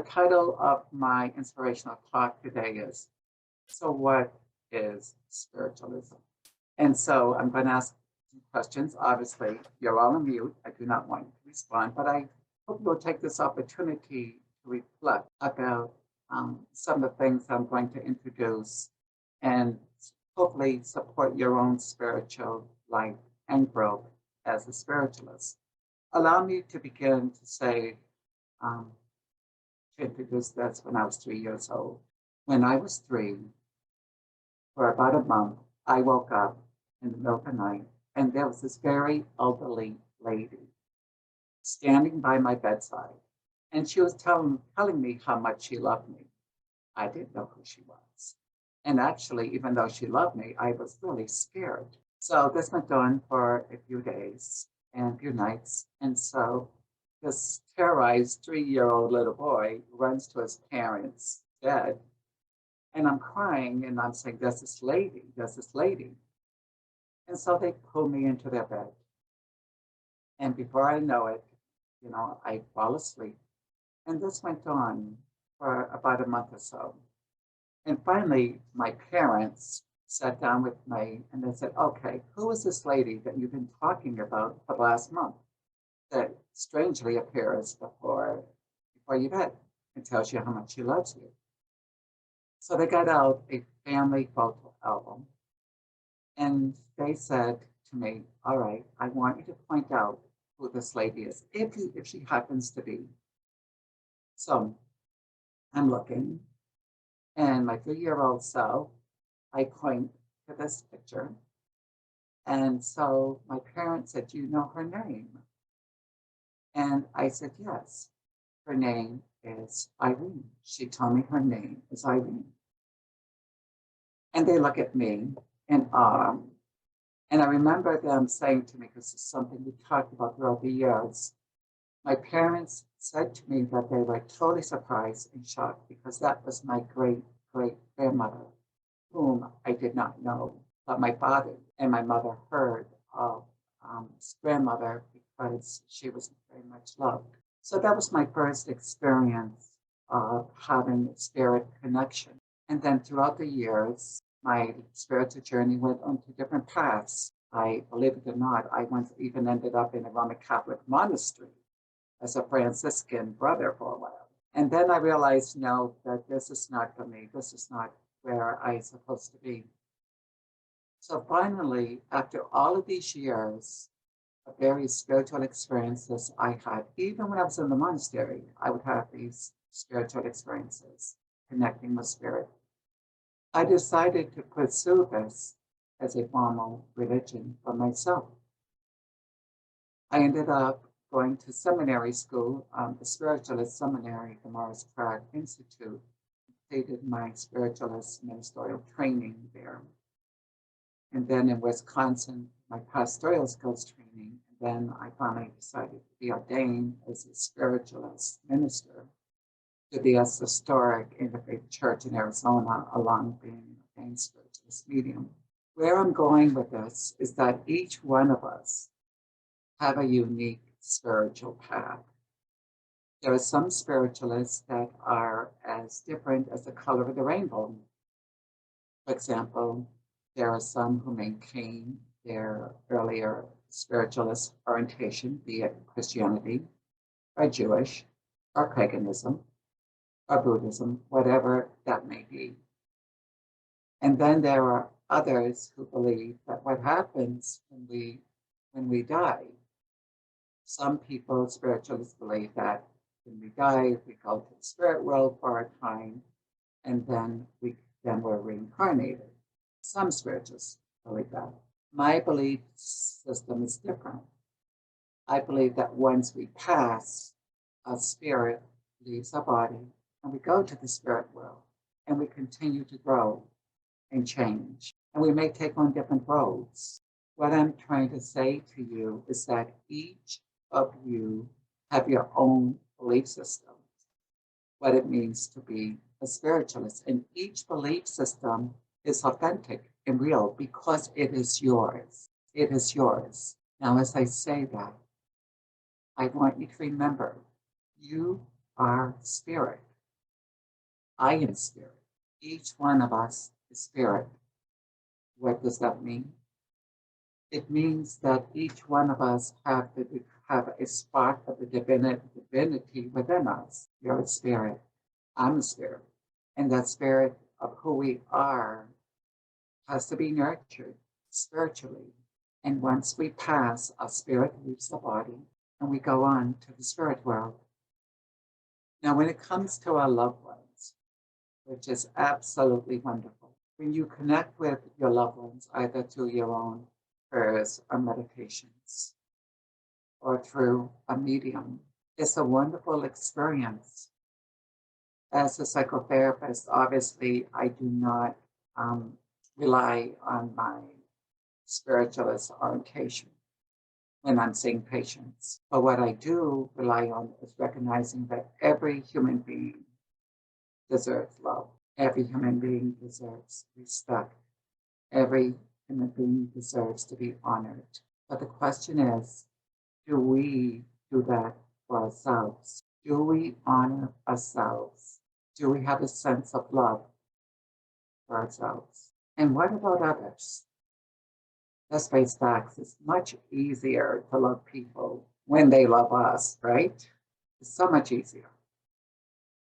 title of my inspirational talk today is, so what is spiritualism? And so I'm going to ask some questions. Obviously, you're all on mute. I do not want you to respond, but I hope you'll take this opportunity to reflect about some of the things I'm going to introduce and hopefully support your own spiritual life and growth as a spiritualist. Allow me to begin to say, to introduce this when I was 3 years old. When I was 3, for about a month, I woke up in the middle of the night and there was this very elderly lady standing by my bedside. And she was telling me how much she loved me. I didn't know who she was. And actually, even though she loved me, I was really scared. So this went on for a few days and a few nights. And so this terrorized 3-year-old little boy runs to his parents' bed. And I'm crying and I'm saying, there's this lady, there's this lady. And so they pull me into their bed. And before I know it, I fall asleep. And this went on for about a month or so. And finally, my parents sat down with me and they said, okay, who is this lady that you've been talking about for the last month that strangely appears before your bed and tells you how much she loves you? So they got out a family photo album and they said to me, all right, I want you to point out who this lady is, if she happens to be. So I'm looking, and my 3-year-old self, I point to this picture. And so my parents said, do you know her name? And I said, yes, her name is Irene. She told me her name is Irene. And they look at me in awe. And I remember them saying to me, because this is something we talked about throughout the years, my parents said to me that they were totally surprised and shocked because that was my great-great-grandmother, whom I did not know. But my father and my mother heard of his grandmother because she was very much loved. So that was my first experience of having a spirit connection. And then throughout the years, my spiritual journey went on to different paths. I, believe it or not, I once even ended up in a Roman Catholic monastery as a Franciscan brother for a while. And then I realized, no, that this is not for me. This is not where I'm supposed to be. So finally, after all of these years of various spiritual experiences I had, even when I was in the monastery, I would have these spiritual experiences, connecting with spirit. I decided to pursue this as a formal religion for myself. I ended up going to seminary school, the Spiritualist Seminary, the Morris Pratt Institute, completed my spiritualist ministerial training there. And then in Wisconsin, my pastoral skills training. And then I finally decided to be ordained as a spiritualist minister to the historic Interfaith Church in Arizona, along being an ordained spiritualist medium. Where I'm going with this is that each one of us have a unique spiritual path. There are some spiritualists that are as different as the color of the rainbow. For example, there are some who maintain their earlier spiritualist orientation, be it Christianity, or Jewish, or paganism, or Buddhism, whatever that may be. And then there are others who believe that what happens when we die, some people, spiritualists, believe that when we die, we go to the spirit world for a time, and then we're reincarnated. Some spiritualists believe that. My belief system is different. I believe that once we pass, our spirit leaves our body, and we go to the spirit world, and we continue to grow and change. And we may take on different roads. What I'm trying to say to you is that each of you have your own belief system, what it means to be a spiritualist. And each belief system is authentic and real because it is yours. It is yours. Now, as I say that, I want you to remember, you are spirit. I am spirit. Each one of us is spirit. What does that mean? It means that each one of us have a spark of the divinity within us. You're a spirit. I'm a spirit. And that spirit of who we are has to be nurtured spiritually. And once we pass, our spirit leaves the body and we go on to the spirit world. Now, when it comes to our loved ones, which is absolutely wonderful, when you connect with your loved ones, either through your own prayers or meditations or through a medium, it's a wonderful experience. As a psychotherapist, obviously, I do not rely on my spiritualist orientation when I'm seeing patients. But what I do rely on is recognizing that every human being deserves love. Every human being deserves respect. Every human being deserves to be honored. But the question is, do we do that for ourselves? Do we honor ourselves? Do we have a sense of love for ourselves? And what about others? Let's face facts. It's much easier to love people when they love us, right? It's so much easier.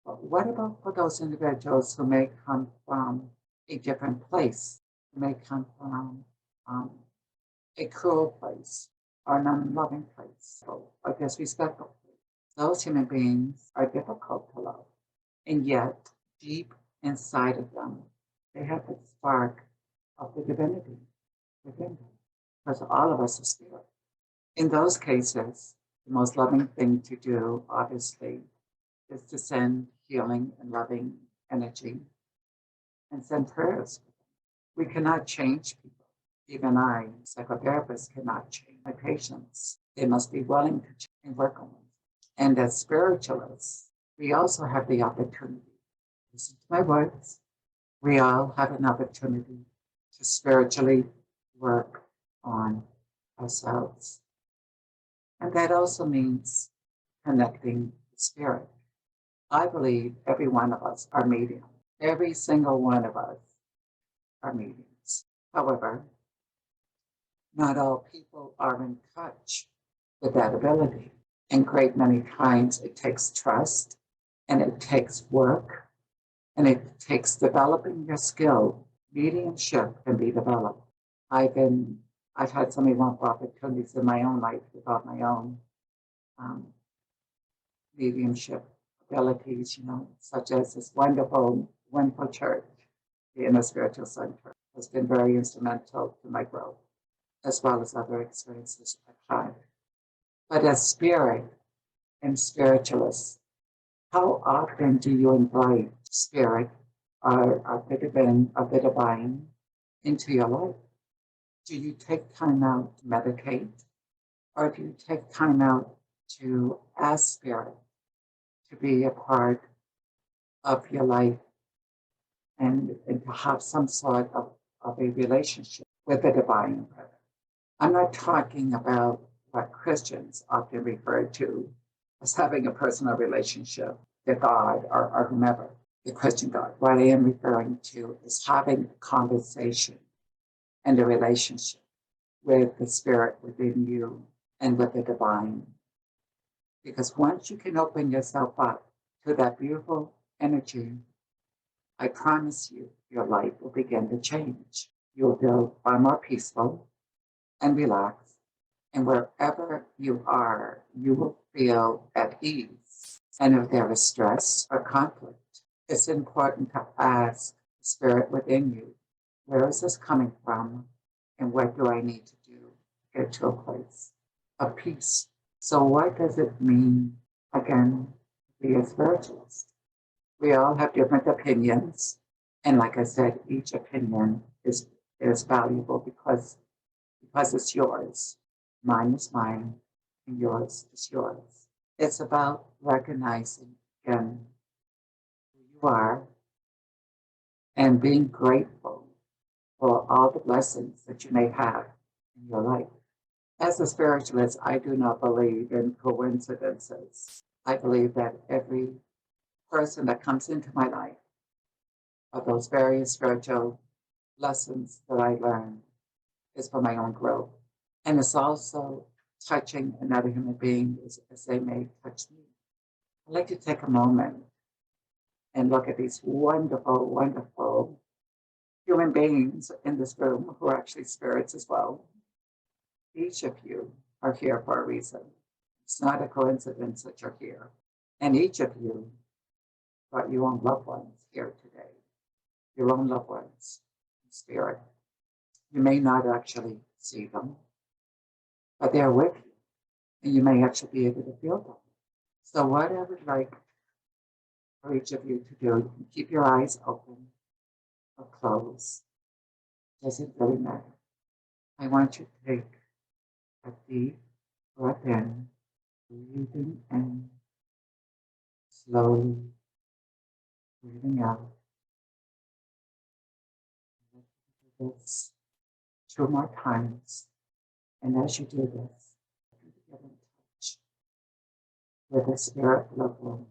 But what about for those individuals who may come from a different place, who may come from a cruel place or an unloving place, or a disrespectful place? Those human beings are difficult to love. And yet, deep inside of them, they have the spark of the divinity within them. Because all of us are spirit. In those cases, the most loving thing to do, obviously, is to send healing and loving energy and send prayers. We cannot change people. Even I, psychotherapist, cannot change my patients. They must be willing to change and work on them. And as spiritualists, we also have the opportunity, listen to my words, we all have an opportunity to spiritually work on ourselves. And that also means connecting with spirit. I believe every one of us are medium. Every single one of us are mediums. However, not all people are in touch with that ability. And great many times it takes trust and it takes work and it takes developing your skill. Mediumship can be developed. I've had so many wonderful opportunities in my own life about my own mediumship abilities, such as this wonderful church, the Inner Spiritual Center, has been very instrumental to my growth, as well as other experiences I've had. But as spirit and spiritualists, how often do you invite spirit of the divine into your life? Do you take time out to meditate? Or do you take time out to ask spirit to be a part of your life and to have some sort of a relationship with the divine? I'm not talking about what Christians often refer to as having a personal relationship with God or whomever, the Christian God. What I am referring to is having a conversation and a relationship with the spirit within you and with the divine. Because once you can open yourself up to that beautiful energy, I promise you, your life will begin to change. You'll feel far more peaceful and relaxed. And wherever you are, you will feel at ease. And if there is stress or conflict, it's important to ask the spirit within you, where is this coming from? And what do I need to do to get to a place of peace? So what does it mean, again, to be a spiritualist? We all have different opinions. And like I said, each opinion is valuable because it's yours. Mine is mine, and yours is yours. It's about recognizing, again, who you are and being grateful for all the blessings that you may have in your life. As a spiritualist, I do not believe in coincidences. I believe that every person that comes into my life of those various spiritual lessons that I learned is for my own growth. And it's also touching another human being as they may touch me. I'd like to take a moment and look at these wonderful, wonderful human beings in this room who are actually spirits as well. Each of you are here for a reason. It's not a coincidence that you're here. And each of you brought your own loved ones here today, your own loved ones in spirit. You may not actually see them, but they're with you, and you may actually be able to feel them. So what I would like for each of you to do, you can keep your eyes open or closed. Doesn't really matter. I want you to take a deep breath in, breathing in, slowly breathing out. Do this 2 more times. And as you do this, you get in touch with the spirit loved one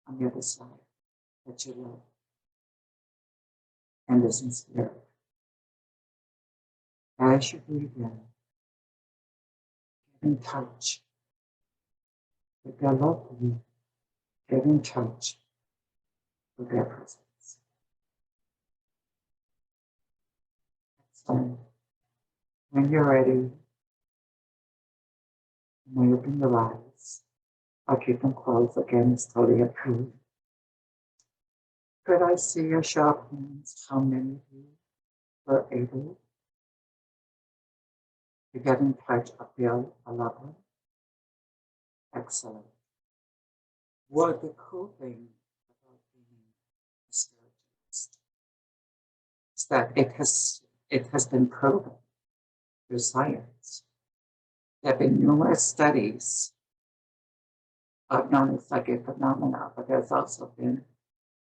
on the other side that you love. And this in spirit. As you breathe in, get in touch with their loved one. Get in touch with their presence. So when you're ready, you may open your eyes. I'll keep them closed again, it's totally approved. Could I see your sharp hands? How many of you were able to get in touch or feel a loved one? Excellent. Well, the cool thing about being a spiritualist is that it has been proven through science. There have been numerous studies of non-psychic phenomena, but there's also been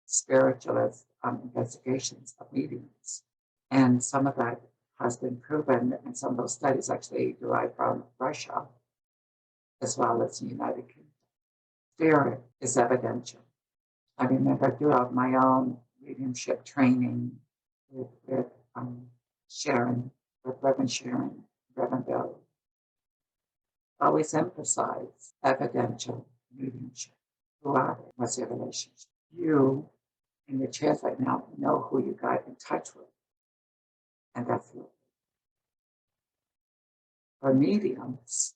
spiritualist investigations of mediums. And some of that has been proven, and some of those studies actually derive from Russia, as well as the United Kingdom. Spirit is evidential. I remember throughout my own mediumship training with Sharon, with Reverend Sharon, Reverend Bill, always emphasize evidential mediumship throughout it. What's your relationship? You, in your chairs right now, know who you got in touch with. And that's it. For mediums,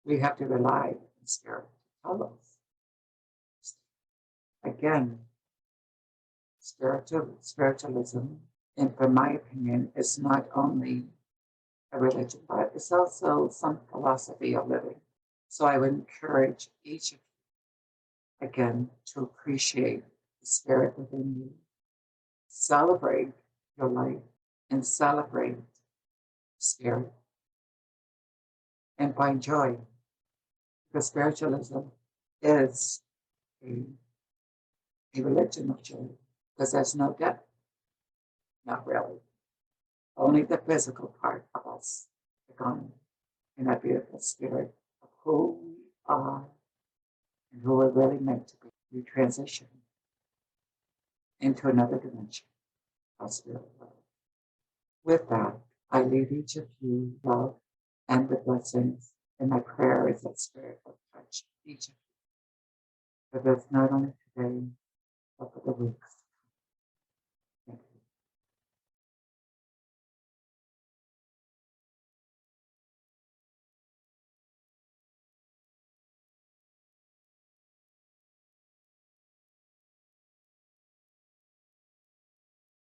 we have to rely on spirit to tell us. Again, spiritualism, and from my opinion, is not only a religion, but it's also some philosophy of living. So I would encourage each of you, again, to appreciate the spirit within you, celebrate your life, and celebrate spirit, and find joy. Because spiritualism is a religion of joy, because there's no death. Not really. Only the physical part of us are gone in that beautiful spirit of who we are and who we're really meant to be. We transition into another dimension of spirit world. With that, I leave each of you love and the blessings, and my prayer is that spirit will touch each of you. For this not only today, but for the weeks